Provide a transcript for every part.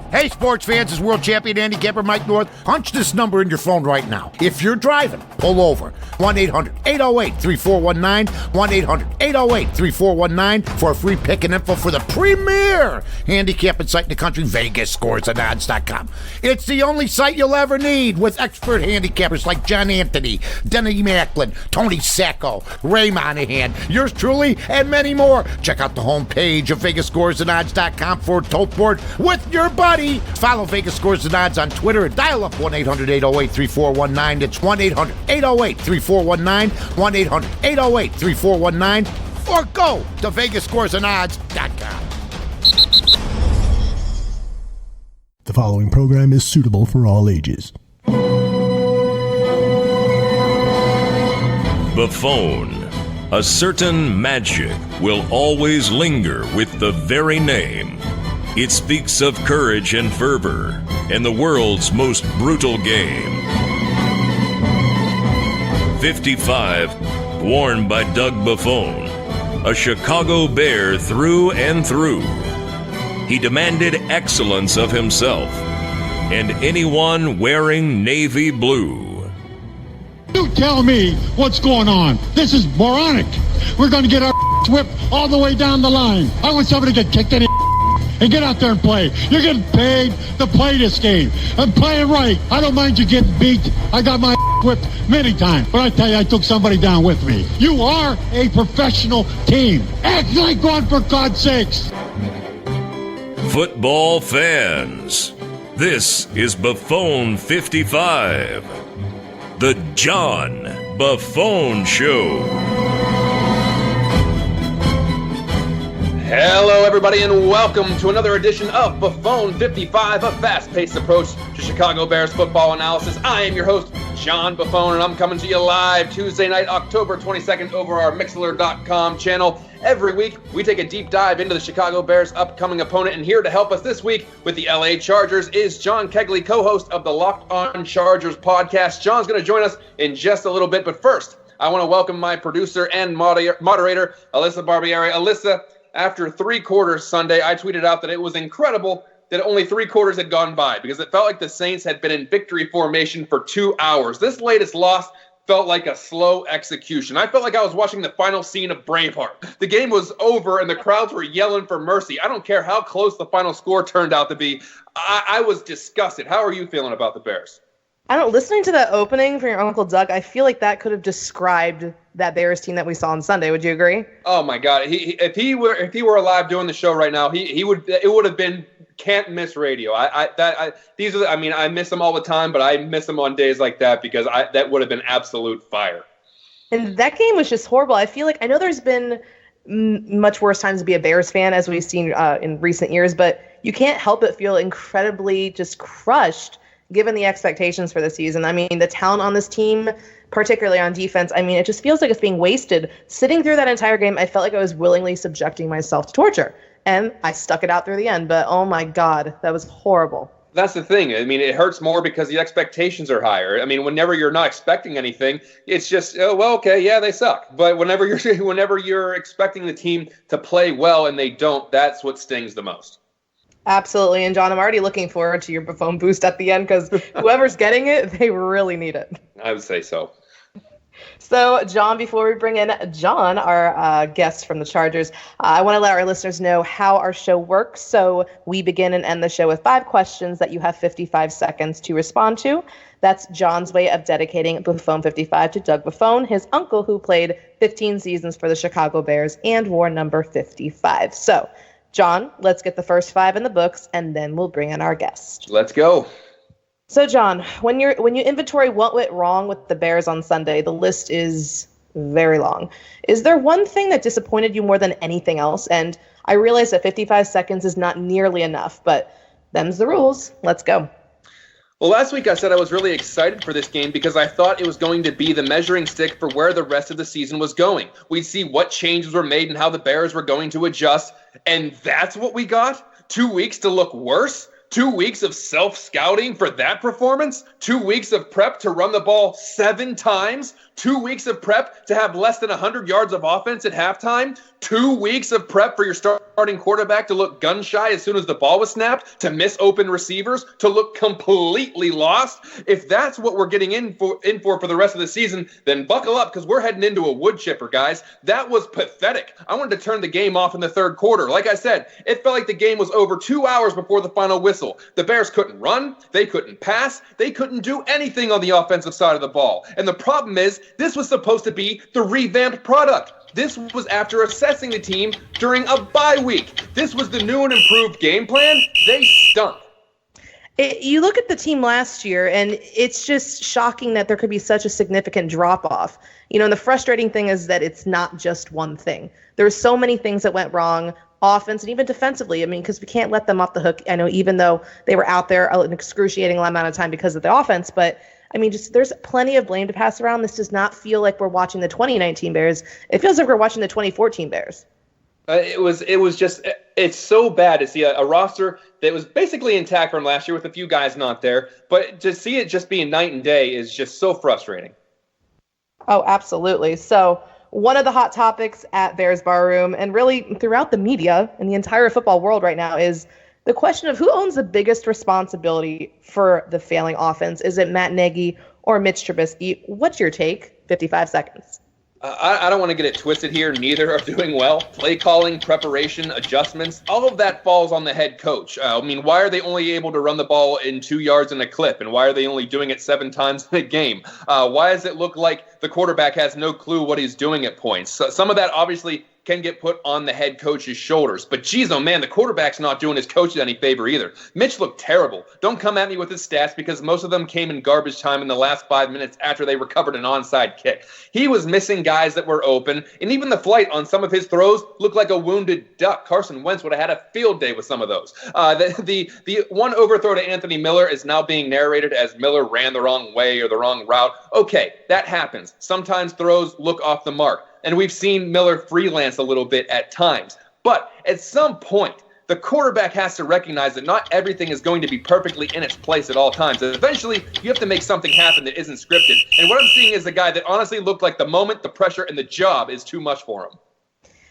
Hey, sports fans, it's world champion handicapper Mike North. Punch this number in your phone right now. If you're driving, pull over. 1-800-808-3419, 1-800-808-3419 for a free pick and info for the premier handicapping site in the country, VegasScoresAndOdds.com. It's the only site you'll ever need with expert handicappers like John Anthony, Denny Macklin, Tony Sacco, Ray Monahan, yours truly, and many more. Check out the homepage of VegasScoresAndOdds.com for a tote board with your buddy. Follow Vegas Scores and Odds on Twitter and dial up 1-800-808-3419. It's 1-800-808-3419, 1-800-808-3419, or go to VegasScoresAndOdds.com. The following program is suitable for all ages. Buffone. A certain magic will always linger with the very name. It speaks of courage and fervor in the world's most brutal game. 55, worn by Doug Buffone, a Chicago Bear through and through. He demanded excellence of himself and anyone wearing navy blue. You tell me what's going on. This is moronic. We're going to get our whipped all the way down the line. I want somebody to get kicked in the and get out there and play. You're getting paid to play this game. I'm playing right. I don't mind you getting beat. I got my whipped many times. But I tell you, I took somebody down with me. You are a professional team. Act like one, for God's sakes. Football fans, this is Buffone 55, the John Buffone Show. Hello, everybody, and welcome to another edition of Buffone 55, a fast-paced approach to Chicago Bears football analysis. I am your host, John Buffone, and I'm coming to you live Tuesday night, October 22nd, over our Mixlr.com channel. Every week, we take a deep dive into the Chicago Bears' upcoming opponent, and here to help us this week with the LA Chargers is John Kegley, co-host of the Locked On Chargers podcast. John's going to join us in just a little bit, but first, I want to welcome my producer and moderator, Alyssa Barbieri. Alyssa, after 3 quarters Sunday, I tweeted out that it was incredible that only 3 quarters had gone by because it felt like the Saints had been in victory formation for 2 hours. This latest loss felt like a slow execution. I felt like I was watching the final scene of Braveheart. The game was over and the crowds were yelling for mercy. I don't care how close the final score turned out to be. I was disgusted. How are you feeling about the Bears? Listening to that opening from your Uncle Doug, I feel like that could have described that Bears team that we saw on Sunday. Would you agree? Oh my God! If he were alive doing the show right now, it would have been can't miss radio. I miss them all the time, but I miss them on days like that because that would have been absolute fire. And that game was just horrible. I feel like I know there's been much worse times to be a Bears fan as we've seen in recent years, but you can't help but feel incredibly just crushed given the expectations for the season. I mean, the talent on this team, particularly on defense, I mean, it just feels like it's being wasted. Sitting through that entire game, I felt like I was willingly subjecting myself to torture. And I stuck it out through the end. But, oh, my God, that was horrible. That's the thing. I mean, it hurts more because the expectations are higher. I mean, whenever you're not expecting anything, it's just, oh, well, okay, yeah, they suck. But whenever you're expecting the team to play well and they don't, that's what stings the most. Absolutely. And John, I'm already looking forward to your Buffone boost at the end because whoever's getting it, they really need it. I would say so. So, John, before we bring in John, our guest from the Chargers, I want to let our listeners know how our show works. So we begin and end the show with 5 questions that you have 55 seconds to respond to. That's John's way of dedicating Buffone 55 to Doug Buffone, his uncle who played 15 seasons for the Chicago Bears and wore number 55. So, John, let's get the first 5 in the books, and then we'll bring in our guest. Let's go. So, John, when you inventory what went wrong with the Bears on Sunday, the list is very long. Is there one thing that disappointed you more than anything else? And I realize that 55 seconds is not nearly enough, but them's the rules. Let's go. Well, last week I said I was really excited for this game because I thought it was going to be the measuring stick for where the rest of the season was going. We'd see what changes were made and how the Bears were going to adjust, and that's what we got? 2 weeks to look worse? 2 weeks of self-scouting for that performance? 2 weeks of prep to run the ball 7 times? 2 weeks of prep to have less than 100 yards of offense at halftime? 2 weeks of prep for your starting quarterback to look gun-shy as soon as the ball was snapped, to miss open receivers, to look completely lost? If that's what we're getting in for the rest of the season, then buckle up, because we're heading into a wood chipper, guys. That was pathetic. I wanted to turn the game off in the third quarter. Like I said, it felt like the game was over 2 hours before the final whistle. The Bears couldn't run, they couldn't pass, they couldn't do anything on the offensive side of the ball. And the problem is, this was supposed to be the revamped product. This was after assessing the team during a bye week. This was the new and improved game plan. They stunk. You look at the team last year, and it's just shocking that there could be such a significant drop-off. And the frustrating thing is that it's not just one thing. There's so many things that went wrong, offense and even defensively. Because we can't let them off the hook. I know, even though they were out there an excruciating amount of time because of the offense, but there's plenty of blame to pass around. This does not feel like we're watching the 2019 Bears. It feels like we're watching the 2014 Bears. It's so bad to see a roster that was basically intact from last year with a few guys not there, but to see it just being night and day is just so frustrating. Oh, absolutely. So one of the hot topics at Bears Barroom and really throughout the media and the entire football world right now is the question of who owns the biggest responsibility for the failing offense. Is it Matt Nagy or Mitch Trubisky? What's your take? 55 seconds. I don't want to get it twisted here. Neither are doing well. Play calling, preparation, adjustments, all of that falls on the head coach. Why are they only able to run the ball in 2 yards in a clip? And why are they only doing it 7 times in a game? Why does it look like the quarterback has no clue what he's doing at points? So some of that obviously can get put on the head coach's shoulders. But geez, oh man, the quarterback's not doing his coaches any favor either. Mitch looked terrible. Don't come at me with his stats, because most of them came in garbage time in the last 5 minutes after they recovered an onside kick. He was missing guys that were open, and even the flight on some of his throws looked like a wounded duck. Carson Wentz would have had a field day with some of those. The one overthrow to Anthony Miller is now being narrated as Miller ran the wrong way or the wrong route. Okay, that happens. Sometimes throws look off the mark. And we've seen Miller freelance a little bit at times. But at some point, the quarterback has to recognize that not everything is going to be perfectly in its place at all times. Eventually, you have to make something happen that isn't scripted. And what I'm seeing is a guy that honestly looked like the moment, the pressure, and the job is too much for him.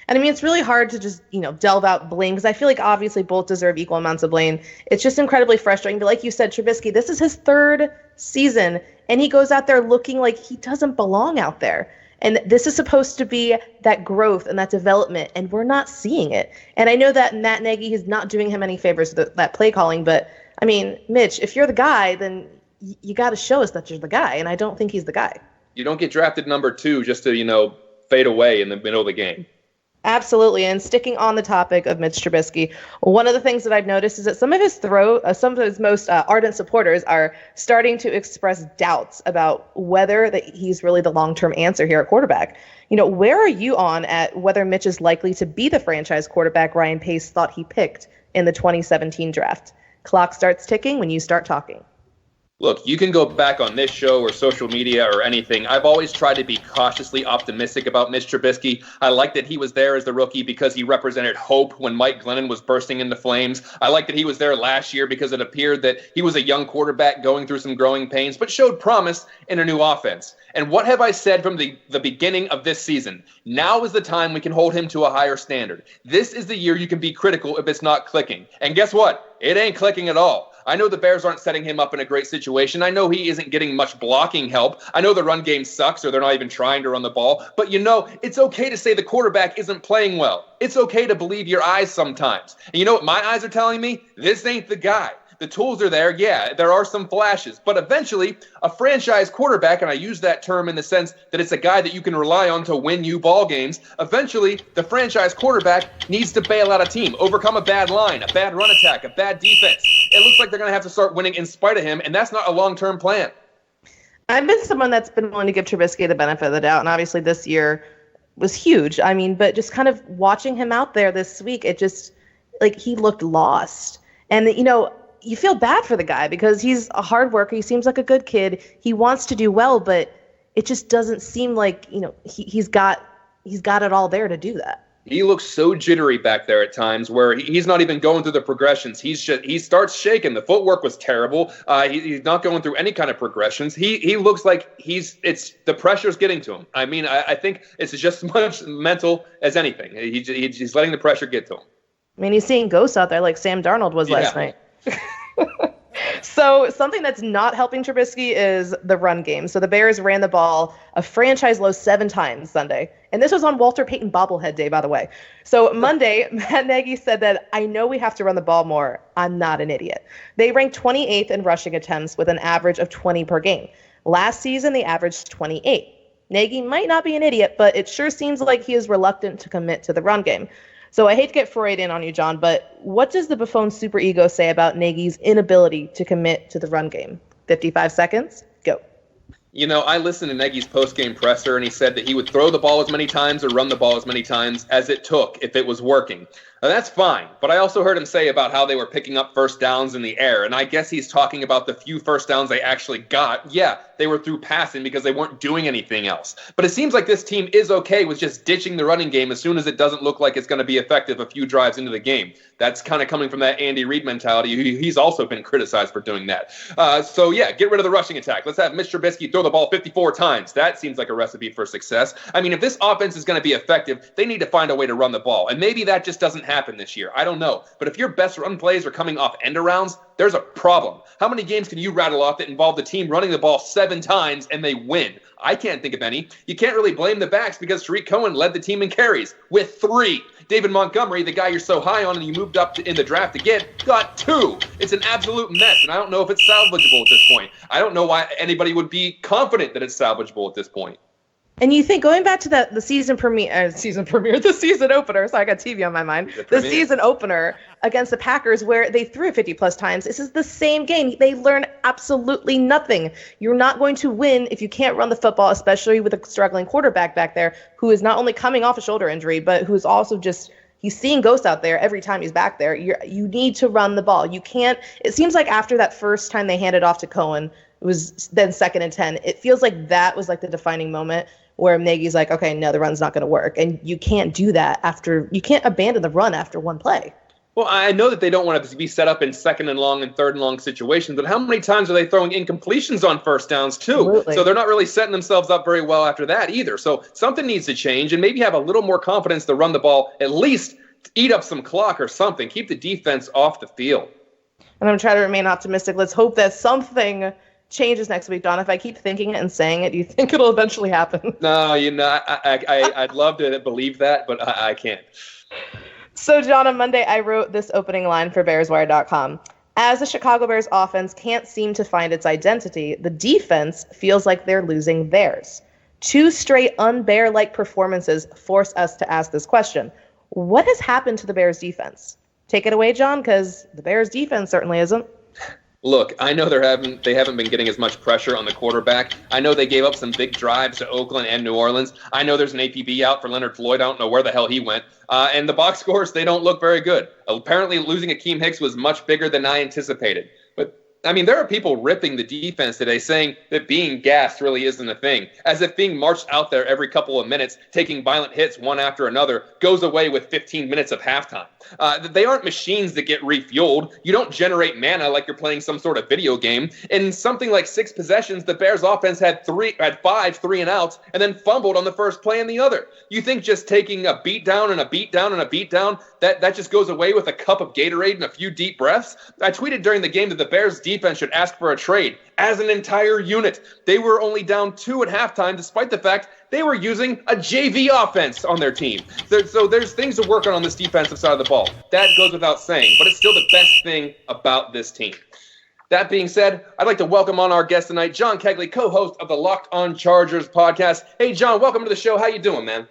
And it's really hard to just, delve out blame, because I feel like obviously both deserve equal amounts of blame. It's just incredibly frustrating. But like you said, Trubisky, this is his 3rd season, and he goes out there looking like he doesn't belong out there. And this is supposed to be that growth and that development, and we're not seeing it. And I know that Matt Nagy is not doing him any favors with that play calling, but, Mitch, if you're the guy, then you got to show us that you're the guy, and I don't think he's the guy. You don't get drafted number 2 just to, fade away in the middle of the game. Absolutely. And sticking on the topic of Mitch Trubisky, one of the things that I've noticed is that some of his most ardent supporters are starting to express doubts about whether that he's really the long-term answer here at quarterback. Where are you on at whether Mitch is likely to be the franchise quarterback Ryan Pace thought he picked in the 2017 draft? Clock starts ticking when you start talking. Look, you can go back on this show or social media or anything. I've always tried to be cautiously optimistic about Mitch Trubisky. I like that he was there as the rookie because he represented hope when Mike Glennon was bursting into flames. I like that he was there last year because it appeared that he was a young quarterback going through some growing pains, but showed promise in a new offense. And what have I said from the beginning of this season? Now is the time we can hold him to a higher standard. This is the year you can be critical if it's not clicking. And guess what? It ain't clicking at all. I know the Bears aren't setting him up in a great situation. I know he isn't getting much blocking help. I know the run game sucks, or they're not even trying to run the ball. But it's okay to say the quarterback isn't playing well. It's okay to believe your eyes sometimes. And you know what my eyes are telling me? This ain't the guy. The tools are there. Yeah, there are some flashes. But eventually, a franchise quarterback, and I use that term in the sense that it's a guy that you can rely on to win you ball games. Eventually, the franchise quarterback needs to bail out a team, overcome a bad line, a bad run attack, a bad defense. It looks like they're going to have to start winning in spite of him, and that's not a long-term plan. I've been someone that's been willing to give Trubisky the benefit of the doubt, and obviously this year was huge. But just kind of watching him out there this week, it just, he looked lost. And, you feel bad for the guy because he's a hard worker. He seems like a good kid. He wants to do well, but it just doesn't seem like, he's got it all there to do that. He looks so jittery back there at times where he's not even going through the progressions. He starts shaking. The footwork was terrible. He's not going through any kind of progressions. He looks like the pressure's getting to him. I mean, I think it's just as much mental as anything. He's letting the pressure get to him. I mean, he's seeing ghosts out there like Sam Darnold was last night. So something that's not helping Trubisky is the run game. So the Bears ran the ball a franchise low 7 times Sunday. And this was on Walter Payton bobblehead day, by the way. So Monday, Matt Nagy said that, I know we have to run the ball more. I'm not an idiot. They ranked 28th in rushing attempts with an average of 20 per game. Last season, they averaged 28. Nagy might not be an idiot, but it sure seems like he is reluctant to commit to the run game. So I hate to get Freud on you, John, but what does the Buffone superego say about Nagy's inability to commit to the run game? 55 seconds, go. You know, I listened to Nagy's post-game presser, and he said that he would throw the ball as many times or run the ball as many times as it took if it was working. And that's fine, but I also heard him say about how they were picking up first downs in the air, and I guess he's talking about the few first downs they actually got. Yeah, they were through passing because they weren't doing anything else. But it seems like this team is okay with just ditching the running game as soon as it doesn't look like it's going to be effective a few drives into the game. That's kind of coming from that Andy Reid mentality. He's also been criticized for doing that. So yeah, get rid of the rushing attack. Let's have Mr. Trubisky throw the ball 54 times. That seems like a recipe for success. I mean, if this offense is going to be effective, they need to find a way to run the ball. And maybe that just doesn't happen this year. I don't know. But if your best run plays are coming off end arounds, there's a problem. How many games can you rattle off that involve the team running the ball 7 times and they win? I can't think of any. You can't really blame the backs because Tariq Cohen led the team in carries with 3. David Montgomery, the guy you're so high on and you moved up in the draft to get, got 2. It's an absolute mess, and I don't know if it's salvageable at this point. I don't know why anybody would be confident that it's salvageable at this point. And you think, going back to the season opener, sorry, I got TV on my mind, the season opener against the Packers where they threw 50-plus times, this is the same game. They learn absolutely nothing. You're not going to win if you can't run the football, especially with a struggling quarterback back there who is not only coming off a shoulder injury, but who's also just, he's seeing ghosts out there every time he's back there. You need to run the ball. You can't, it seems like after that first time they handed off to Cohen, it was then 2nd and 10. It feels like that was like the defining moment where Nagy's like, okay, no, the run's not going to work. And you can't do that you can't abandon the run after one play. Well, I know that they don't want to be set up in 2nd and long and 3rd and long situations, but how many times are they throwing incompletions on first downs too? Absolutely. So they're not really setting themselves up very well after that either. So something needs to change and maybe have a little more confidence to run the ball, at least eat up some clock or something. Keep the defense off the field. And I'm trying to remain optimistic. Let's hope that something changes next week, Don. If I keep thinking it and saying it, do you think it'll eventually happen? No, I'd love to believe that, but I can't. So, John, on Monday, I wrote this opening line for BearsWire.com. As the Chicago Bears offense can't seem to find its identity, the defense feels like they're losing theirs. 2 straight un-Bear-like performances force us to ask this question. What has happened to the Bears defense? Take it away, John, because the Bears defense certainly isn't. Look, I know they haven't been getting as much pressure on the quarterback. I know they gave up some big drives to Oakland and New Orleans. I know there's an APB out for Leonard Floyd. I don't know where the hell he went. And the box scores, they don't look very good. Apparently, losing Akeem Hicks was much bigger than I anticipated. But I mean, there are people ripping the defense today saying that being gassed really isn't a thing, as if being marched out there every couple of minutes, taking violent hits one after another, goes away with 15 minutes of halftime. They aren't machines that get refueled. You don't generate mana like you're playing some sort of video game. In something like 6 possessions, the Bears offense had 5 3-and-outs and then fumbled on the first play in the other. You think just taking a beat down and a beat down and a beat down, that just goes away with a cup of Gatorade and a few deep breaths? I tweeted during the game that the Bears defense should ask for a trade as an entire unit. They were only down 2 at halftime, despite the fact they were using a JV offense on their team. So there's things to work on this defensive side of the ball. That goes without saying, but it's still the best thing about this team. That being said, I'd like to welcome on our guest tonight, John Kegley, co-host of the Locked On Chargers podcast. Hey, John, welcome to the show. How you doing, man?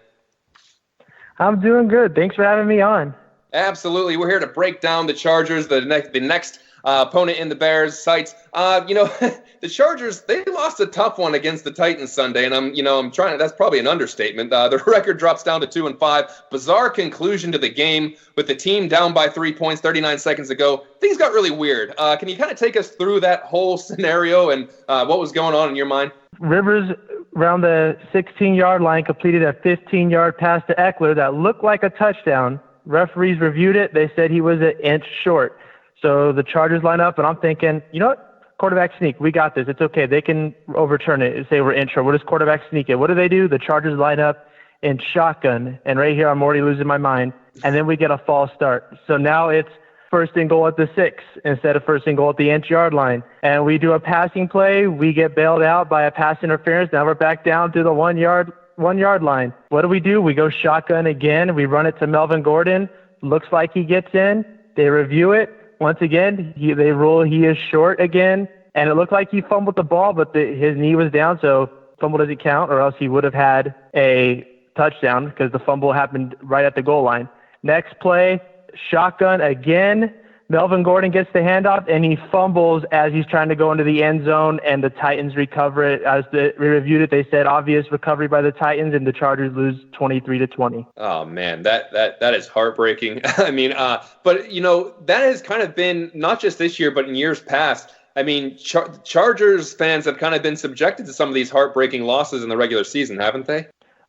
I'm doing good. Thanks for having me on. Absolutely. We're here to break down the Chargers, the next opponent in the Bears' sights. The Chargers, they lost a tough one against the Titans Sunday, and I'm trying. That's probably an understatement. The record drops down to 2-5. Bizarre conclusion to the game with the team down by 3 points 39 seconds ago. Things got really weird. Can you kind of take us through that whole scenario and what was going on in your mind? Rivers around the 16-yard line, completed a 15-yard pass to Eckler that looked like a touchdown. Referees reviewed it. They said he was an inch short. So the Chargers line up, and I'm thinking, you know what? Quarterback sneak. We got this. It's okay. They can overturn it and say we're inch short. What does quarterback sneak it? What do? The Chargers line up in shotgun. And right here, I'm already losing my mind. And then we get a false start. So now it's first and goal at the 6 instead of first and goal at the inch-yard line. And we do a passing play. We get bailed out by a pass interference. Now we're back down to the 1 yard line. What do? We go shotgun again. We run it to Melvin Gordon. Looks like he gets in. They review it. Once again, they rule he is short again. And it looked like he fumbled the ball, but his knee was down, so fumble doesn't count, or else he would have had a touchdown because the fumble happened right at the goal line. Next play, shotgun again. Melvin Gordon gets the handoff, and he fumbles as he's trying to go into the end zone, and the Titans recover it. As we reviewed it, they said obvious recovery by the Titans, and the Chargers lose 23-20. Oh, man, that is heartbreaking. I mean, but, you know, that has kind of been not just this year, but in years past. I mean, Chargers fans have kind of been subjected to some of these heartbreaking losses in the regular season, haven't they?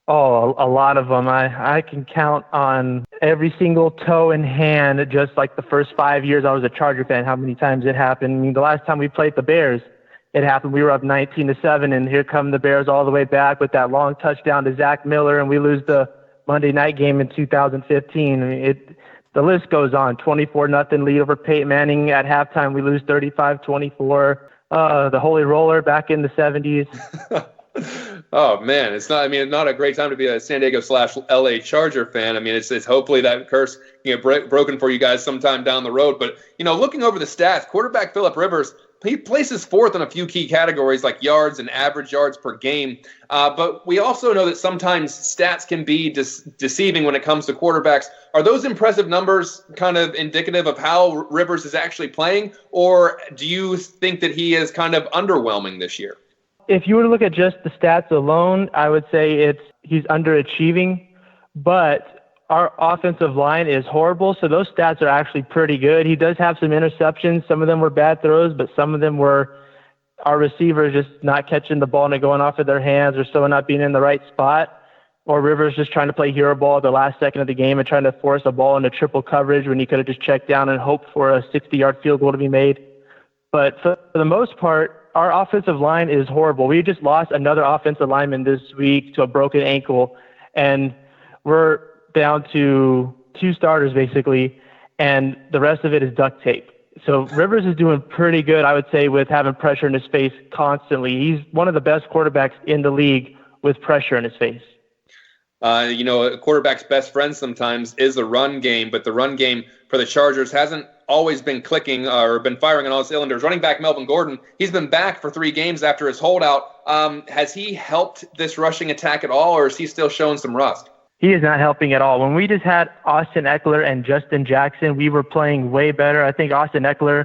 Oh, a lot of them. I can count on every single toe and hand, just like the first 5 years I was a Charger fan, how many times it happened. I mean, the last time we played the Bears, it happened. We were up 19-7, and here come the Bears all the way back with that long touchdown to Zach Miller, and we lose the Monday night game in 2015. I mean, the list goes on. 24-0 lead over Peyton Manning at halftime. We lose 35-24. The Holy Roller back in the 70s. Oh man, it's not a great time to be a San Diego / LA Charger fan. I mean, it's hopefully that curse broken for you guys sometime down the road. But looking over the stats, quarterback Phillip Rivers, he places fourth in a few key categories like yards and average yards per game. But we also know that sometimes stats can be deceiving when it comes to quarterbacks. Are those impressive numbers kind of indicative of how Rivers is actually playing, or do you think that he is kind of underwhelming this year? If you were to look at just the stats alone, I would say he's underachieving, but our offensive line is horrible, so those stats are actually pretty good. He does have some interceptions. Some of them were bad throws, but some of them were our receivers just not catching the ball and it going off of their hands, or someone not being in the right spot, or Rivers just trying to play hero ball at the last second of the game and trying to force a ball into triple coverage when he could have just checked down and hoped for a 60-yard field goal to be made. But for the most part, our offensive line is horrible. We just lost another offensive lineman this week to a broken ankle, and we're down to 2 starters basically, and the rest of it is duct tape. So Rivers is doing pretty good, I would say, with having pressure in his face constantly. He's one of the best quarterbacks in the league with pressure in his face. A quarterback's best friend sometimes is the run game, but the run game for the Chargers hasn't always been clicking or been firing on all cylinders. Running back Melvin Gordon, he's been back for 3 games after his holdout. Has he helped this rushing attack at all, or is he still showing some rust? He is not helping at all. When we just had Austin Eckler and Justin Jackson, we were playing way better. I think Austin Eckler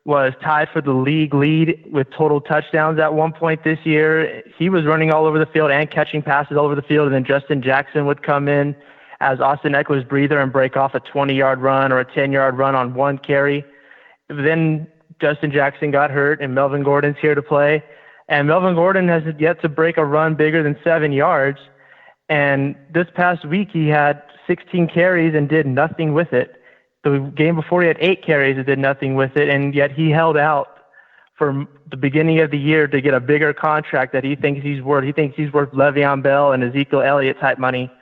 was tied for the league lead with total touchdowns at one point this year. He was running all over the field and catching passes all over the field, and then Justin Jackson would come in as Austin Eckler's breather and break off a 20-yard run or a 10-yard run on one carry. Then Justin Jackson got hurt, and Melvin Gordon's here to play. And Melvin Gordon has yet to break a run bigger than 7 yards. And this past week, he had 16 carries and did nothing with it. The game before, he had 8 carries and did nothing with it, and yet he held out for the beginning of the year to get a bigger contract that he thinks he's worth. He thinks he's worth Le'Veon Bell and Ezekiel Elliott type money,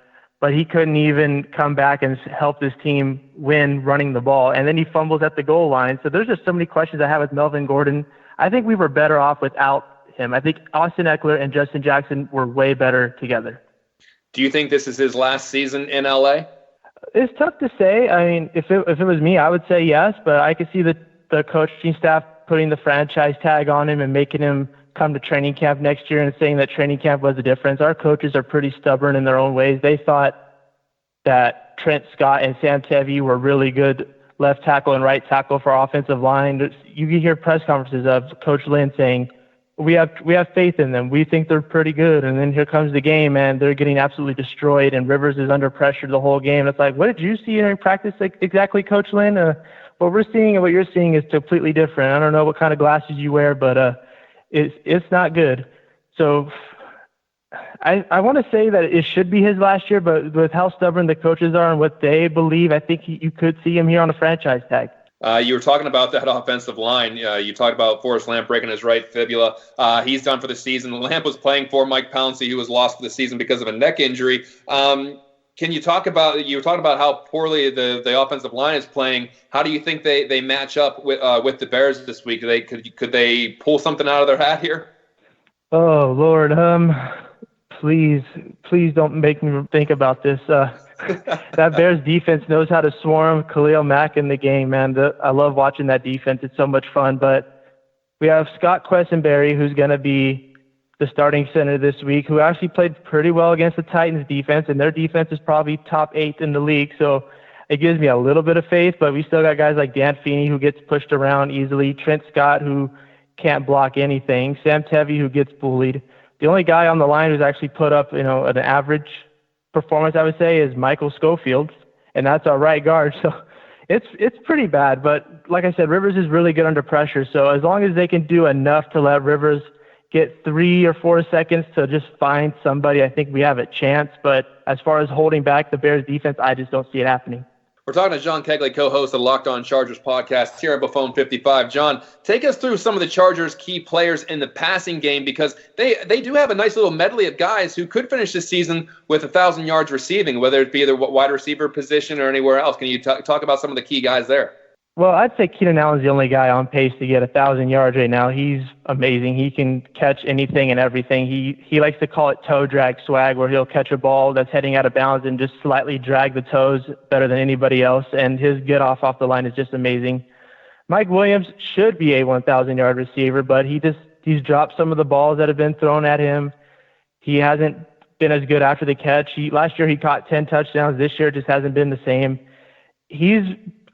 but he couldn't even come back and help this team win running the ball. And then he fumbles at the goal line. So there's just so many questions I have with Melvin Gordon. I think we were better off without him. I think Austin Eckler and Justin Jackson were way better together. Do you think this is his last season in LA? It's tough to say. I mean, if it was me, I would say yes, but I could see the coaching staff putting the franchise tag on him and making him come to training camp next year and saying that training camp was the difference. Our coaches are pretty stubborn in their own ways. They thought that Trent Scott and Sam Tevi were really good left tackle and right tackle for our offensive line. You can hear press conferences of Coach Lynn saying, we have faith in them. We think they're pretty good. And then here comes the game, and they're getting absolutely destroyed, and Rivers is under pressure the whole game. It's like, what did you see during practice exactly, Coach Lynn? What we're seeing and what you're seeing is completely different. I don't know what kind of glasses you wear, but it's not good. So I want to say that it should be his last year, but with how stubborn the coaches are and what they believe, I think you could see him here on a franchise tag. You were talking about that offensive line. You talked about Forrest Lamp breaking his right fibula. He's done for the season. Lamp was playing for Mike Pouncey, who was lost for the season because of a neck injury. Can you talk about, you were talking about how poorly the offensive line is playing. How do you think they match up with the Bears this week? Could they pull something out of their hat here? Oh, Lord. Please don't make me think about this. That Bears defense knows how to swarm Khalil Mack in the game, man. I love watching that defense. It's so much fun. But we have Scott Quisenberry, who's going to be the starting center this week, who actually played pretty well against the Titans defense, and their defense is probably top 8 in the league. So it gives me a little bit of faith, but we still got guys like Dan Feeney, who gets pushed around easily, Trent Scott, who can't block anything, Sam Tevy, who gets bullied. The only guy on the line who's actually put up, an average performance, I would say, is Michael Schofield, and that's our right guard. So it's pretty bad. But like I said, Rivers is really good under pressure. So as long as they can do enough to let Rivers get 3 or 4 seconds to just find somebody, I think we have a chance. But as far as holding back the Bears defense, I just don't see it happening. We're talking to John Kegley, co-host of the Locked On Chargers podcast here at Buffone 55. John, take us through some of the Chargers' key players in the passing game, because they do have a nice little medley of guys who could finish this season with 1,000 yards receiving, whether it be the wide receiver position or anywhere else. Can you talk about some of the key guys there? Well, I'd say Keenan Allen's the only guy on pace to get 1,000 yards right now. He's amazing. He can catch anything and everything. He likes to call it toe drag swag, where he'll catch a ball that's heading out of bounds and just slightly drag the toes better than anybody else. And his get off the line is just amazing. Mike Williams should be a 1,000-yard receiver, but he's dropped some of the balls that have been thrown at him. He hasn't been as good after the catch. Last year he caught 10 touchdowns. This year it just hasn't been the same.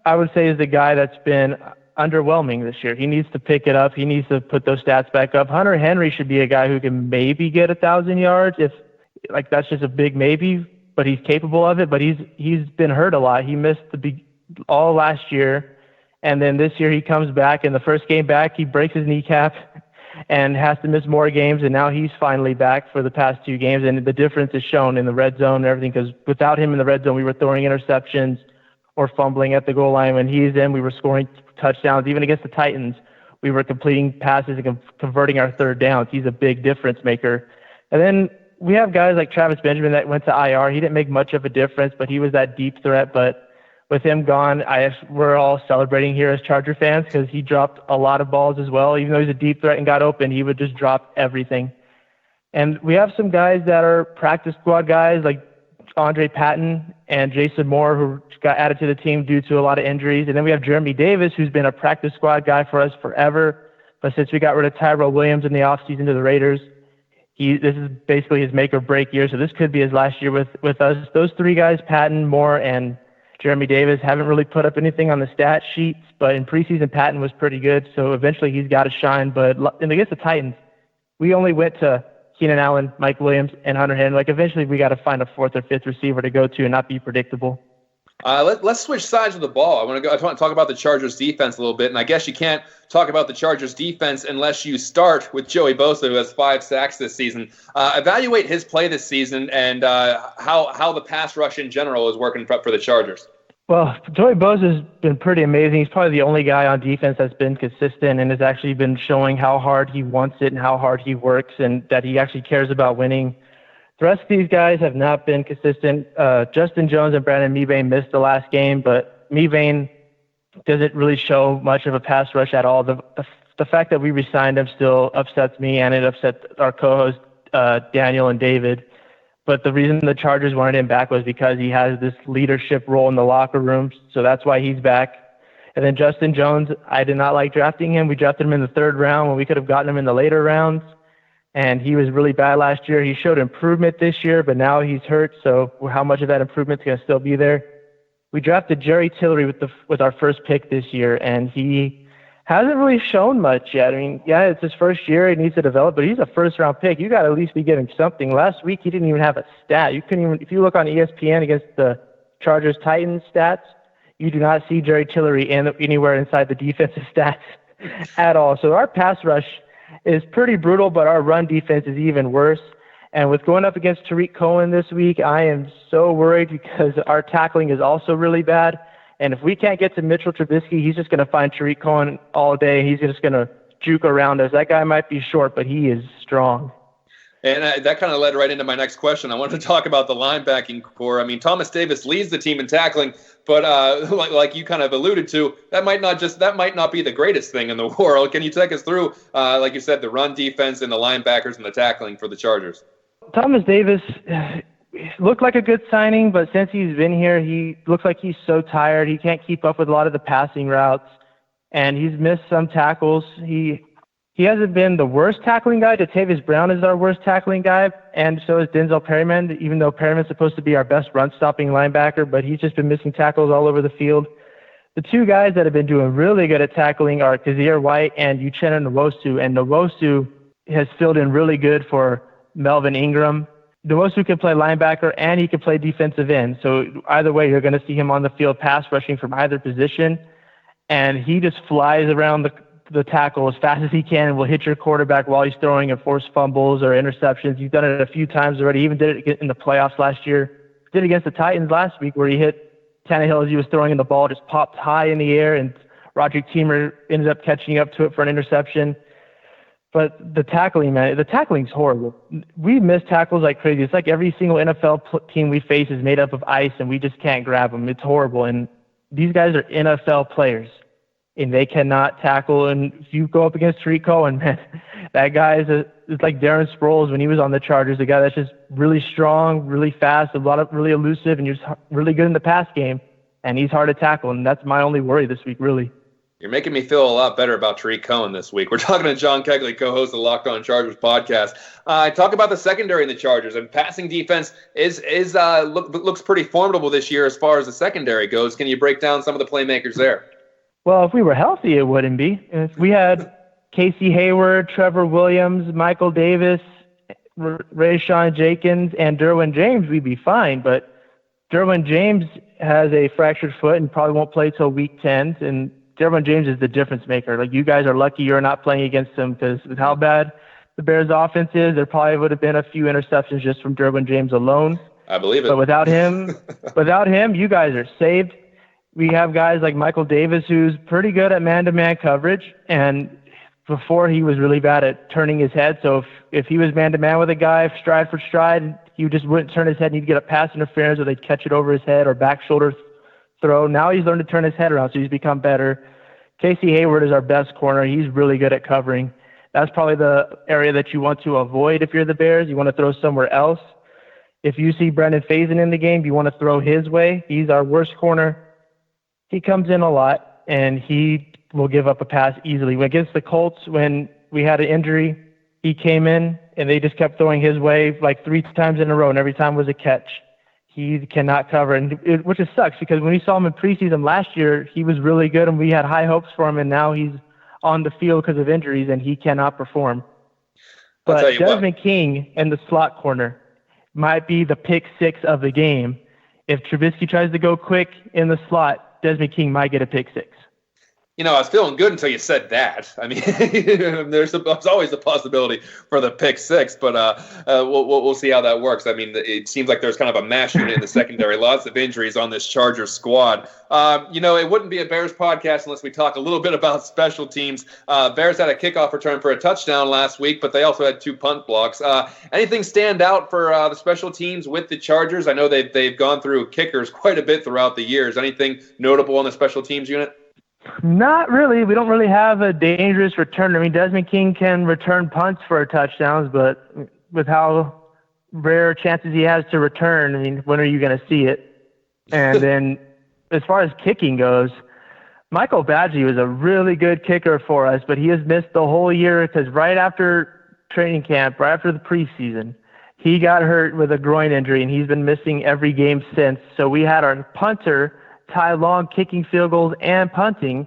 I would say, is the guy that's been underwhelming this year. He needs to pick it up. He needs to put those stats back up. Hunter Henry should be a guy who can maybe get 1,000 yards. That's just a big maybe, but he's capable of it. But he's been hurt a lot. He missed all last year, and then this year he comes back. And the first game back, he breaks his kneecap and has to miss more games. And now he's finally back for the past 2 games. And the difference is shown in the red zone and everything, because without him in the red zone, we were throwing interceptions or fumbling at the goal line. When he's in, we were scoring touchdowns. Even against the Titans, we were completing passes and converting our third downs. He's a big difference maker. And then we have guys like Travis Benjamin that went to IR. He didn't make much of a difference, but he was that deep threat. But with him gone, we're all celebrating here as Charger fans, because he dropped a lot of balls as well. Even though he's a deep threat and got open, he would just drop everything. And we have some guys that are practice squad guys like Andre Patton and Jason Moore, who got added to the team due to a lot of injuries. And then we have Jeremy Davis, who's been a practice squad guy for us forever. But since we got rid of Tyrell Williams in the offseason to the Raiders, this is basically his make or break year. So this could be his last year with us. Those 3 guys, Patton, Moore, and Jeremy Davis, haven't really put up anything on the stat sheets, but in preseason, Patton was pretty good. So eventually he's got to shine. But against the Titans, we only went to Keenan Allen, Mike Williams, and Hunter Henry. Eventually we got to find a 4th or 5th receiver to go to and not be predictable. Let's switch sides of the ball. I want to talk about the Chargers defense a little bit, and I guess you can't talk about the Chargers defense unless you start with Joey Bosa, who has 5 sacks this season. Evaluate his play this season and how the pass rush in general is working for the Chargers. Well, Joey Bosa has been pretty amazing. He's probably the only guy on defense that's been consistent and has actually been showing how hard he wants it and how hard he works, and that he actually cares about winning. The rest of these guys have not been consistent. Justin Jones and Brandon Mebane missed the last game, but Mebane doesn't really show much of a pass rush at all. The fact that we re-signed him still upsets me, and it upsets our co-hosts, Daniel and David. But the reason the Chargers wanted him back was because he has this leadership role in the locker room, so that's why he's back. And then Justin Jones, I did not like drafting him. We drafted him in the 3rd round when we could have gotten him in the later rounds. And he was really bad last year. He showed improvement this year, but now he's hurt. So how much of that improvement's going to still be there? We drafted Jerry Tillery with our first pick this year, and he hasn't really shown much yet. I mean, yeah, it's his first year. He needs to develop, but he's a first-round pick. You got to at least be getting something. Last week, he didn't even have a stat. You couldn't even, if you look on ESPN against the Chargers-Titans stats, you do not see Jerry Tillery anywhere inside the defensive stats at all. So our pass rush is pretty brutal, but our run defense is even worse. And with going up against Tariq Cohen this week, I am so worried because our tackling is also really bad. And if we can't get to Mitchell Trubisky, he's just going to find Tariq Cohen all day. He's just going to juke around us. That guy might be short, but he is strong. And that kind of led right into my next question. I wanted to talk about the linebacking core. I mean, Thomas Davis leads the team in tackling, but like you kind of alluded to, that might not be the greatest thing in the world. Can you take us through, like you said, the run defense and the linebackers and the tackling for the Chargers? Thomas Davis looked like a good signing, but since he's been here, he looks like he's so tired. He can't keep up with a lot of the passing routes, and he's missed some tackles. He hasn't been the worst tackling guy. Datavius Brown is our worst tackling guy, and so is Denzel Perryman, even though Perryman's supposed to be our best run-stopping linebacker, but he's just been missing tackles all over the field. The two guys that have been doing really good at tackling are Kazir White and Uchenna Nwosu, and Nwosu has filled in really good for Melvin Ingram. Nwosu can play linebacker and he can play defensive end. So either way, you're going to see him on the field pass rushing from either position. And he just flies around the tackle as fast as he can and will hit your quarterback while he's throwing and force fumbles or interceptions. He's done it a few times already. He even did it in the playoffs last year. Did it against the Titans last week where he hit Tannehill as he was throwing in the ball, just popped high in the air, and Roderick Teamer ended up catching up to it for an interception. But the tackling, man, the tackling's horrible. We miss tackles like crazy. It's like every single NFL team we face is made up of ice, and we just can't grab them. It's horrible. And these guys are NFL players, and they cannot tackle. And if you go up against Tariq Cohen, man, that guy it's like Darren Sproles when he was on the Chargers, a guy that's just really strong, really fast, really elusive, and you're just really good in the pass game. And he's hard to tackle, and that's my only worry this week, really. You're making me feel a lot better about Tariq Cohen this week. We're talking to John Kegley, co-host of the Locked On Chargers podcast. Talk about the secondary in the Chargers, and passing defense looks pretty formidable this year as far as the secondary goes. Can you break down some of the playmakers there? Well, if we were healthy, it wouldn't be. If we had Casey Hayward, Trevor Williams, Michael Davis, Rayshawn Jenkins, and Derwin James, we'd be fine. But Derwin James has a fractured foot and probably won't play till week 10. And Derwin James is the difference maker. Like, you guys are lucky you're not playing against him, because with how bad the Bears' offense is, there probably would have been a few interceptions just from Derwin James alone. I believe it. But without him, you guys are saved. We have guys like Michael Davis, who's pretty good at man-to-man coverage, and before he was really bad at turning his head. So if he was man-to-man with a guy, stride for stride, he just wouldn't turn his head, and he'd get a pass interference, or they'd catch it over his head, or back shoulder throw. Now he's learned to turn his head around, so he's become better. Casey Hayward is our best corner. He's really good at covering. That's probably the area that you want to avoid if you're the Bears. You want to throw somewhere else. If you see Brendan Faison in the game, you want to throw his way. He's our worst corner. He comes in a lot, and he will give up a pass easily. Against the Colts, when we had an injury, he came in, and they just kept throwing his way like 3 times in a row, and every time was a catch. He cannot cover, which just sucks, because when we saw him in preseason last year, he was really good, and we had high hopes for him, and now he's on the field because of injuries, and he cannot perform. But Desmond King in the slot corner might be the pick 6 of the game. If Trubisky tries to go quick in the slot, Desmond King might get a pick 6. You know, I was feeling good until you said that. I mean, there's always the possibility for the pick 6, but we'll see how that works. I mean, it seems like there's kind of a mash unit in the secondary. Lots of injuries on this Chargers squad. It wouldn't be a Bears podcast unless we talk a little bit about special teams. Bears had a kickoff return for a touchdown last week, but they also had 2 punt blocks. Anything stand out for the special teams with the Chargers? I know they've gone through kickers quite a bit throughout the years. Anything notable on the special teams unit? Not really. We don't really have a dangerous returner. I mean, Desmond King can return punts for touchdowns, but with how rare chances he has to return, I mean, when are you going to see it? And then as far as kicking goes, Michael Badgley was a really good kicker for us, but he has missed the whole year because right after training camp, right after the preseason, he got hurt with a groin injury, and he's been missing every game since. So we had our punter, Ty Long, kicking field goals and punting,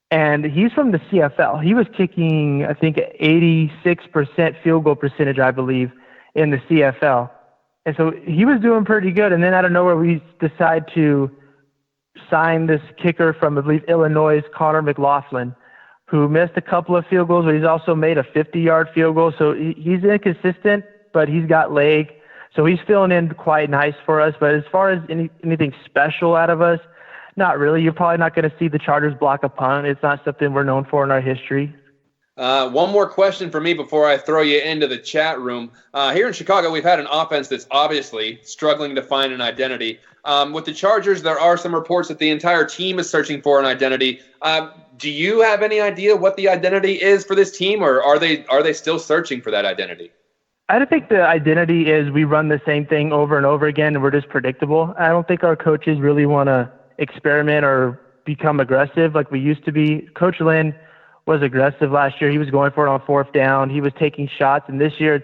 and he's from the CFL. He was kicking, I think, 86% field goal percentage, I believe, in the CFL. And so he was doing pretty good, and then out of nowhere we decide to sign this kicker from, I believe, Illinois, Connor McLaughlin, who missed a couple of field goals, but he's also made a 50-yard field goal. So he's inconsistent, but he's got leg. So he's filling in quite nice for us. But as far as anything special out of us, not really. You're probably not going to see the Chargers block a punt. It's not something we're known for in our history. One more question for me before I throw you into the chat room. Here in Chicago, we've had an offense that's obviously struggling to find an identity. With the Chargers, there are some reports that the entire team is searching for an identity. Do you have any idea what the identity is for this team, or are they still searching for that identity? I don't think the identity is we run the same thing over and over again and we're just predictable. I don't think our coaches really want to experiment or become aggressive like we used to be. Coach Lynn was aggressive last year. He was going for it on fourth down. He was taking shots, and this year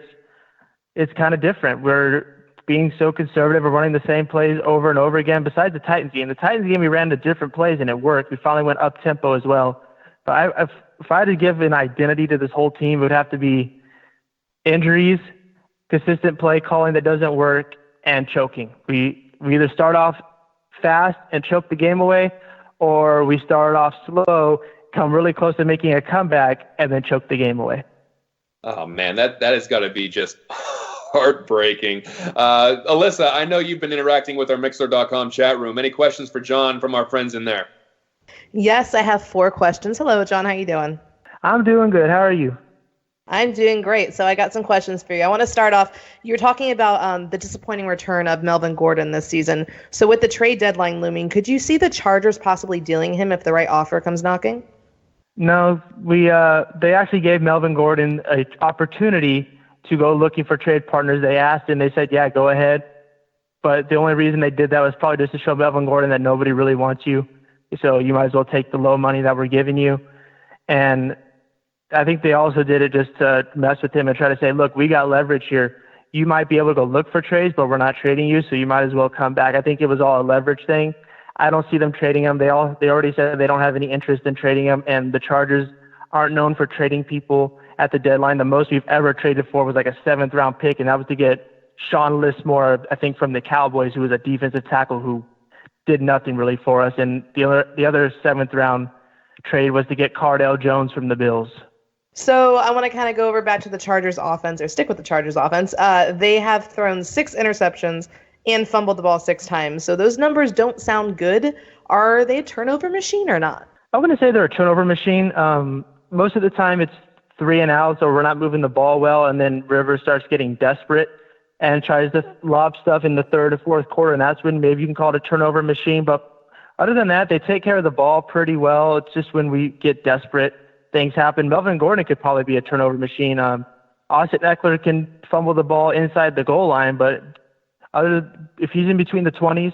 it's kind of different. We're being so conservative. We're running the same plays over and over again. Besides the Titans game, we ran the different plays and it worked. We finally went up tempo as well. But if I had to give an identity to this whole team, it would have to be injuries, consistent play calling that doesn't work, and choking. We either start off fast and choke the game away, or we start off slow, come really close to making a comeback, and then choke the game away. Oh, man, that has got to be just heartbreaking. Alyssa, I know you've been interacting with our Mixer.com chat room. Any questions for John from our friends in there? Yes, I have 4 questions. Hello, John. How you doing? I'm doing good. How are you? I'm doing great. So I got some questions for you. I want to start off. You were talking about the disappointing return of Melvin Gordon this season. So with the trade deadline looming, could you see the Chargers possibly dealing him if the right offer comes knocking? No, they actually gave Melvin Gordon an opportunity to go looking for trade partners. They asked and they said, yeah, go ahead. But the only reason they did that was probably just to show Melvin Gordon that nobody really wants you. So you might as well take the low money that we're giving you. And I think they also did it just to mess with him and try to say, look, we got leverage here. You might be able to go look for trades, but we're not trading you, so you might as well come back. I think it was all a leverage thing. I don't see them trading him. They already said they don't have any interest in trading him, and the Chargers aren't known for trading people at the deadline. The most we've ever traded for was like a 7th-round pick, and that was to get Sean Listmore, I think, from the Cowboys, who was a defensive tackle who did nothing really for us. And the other 7th-round trade was to get Cardale Jones from the Bills. So I want to kind of go over back to the Chargers offense, or stick with the Chargers offense. They have thrown 6 interceptions and fumbled the ball 6 times. So those numbers don't sound good. Are they a turnover machine or not? I'm going to say they're a turnover machine. Most of the time it's 3 and outs, or we're not moving the ball well, and then Rivers starts getting desperate and tries to lob stuff in the 3rd or 4th quarter, and that's when maybe you can call it a turnover machine. But other than that, they take care of the ball pretty well. It's just when we get desperate, things happen. Melvin Gordon could probably be a turnover machine. Austin Eckler can fumble the ball inside the goal line, but if he's in between the 20s,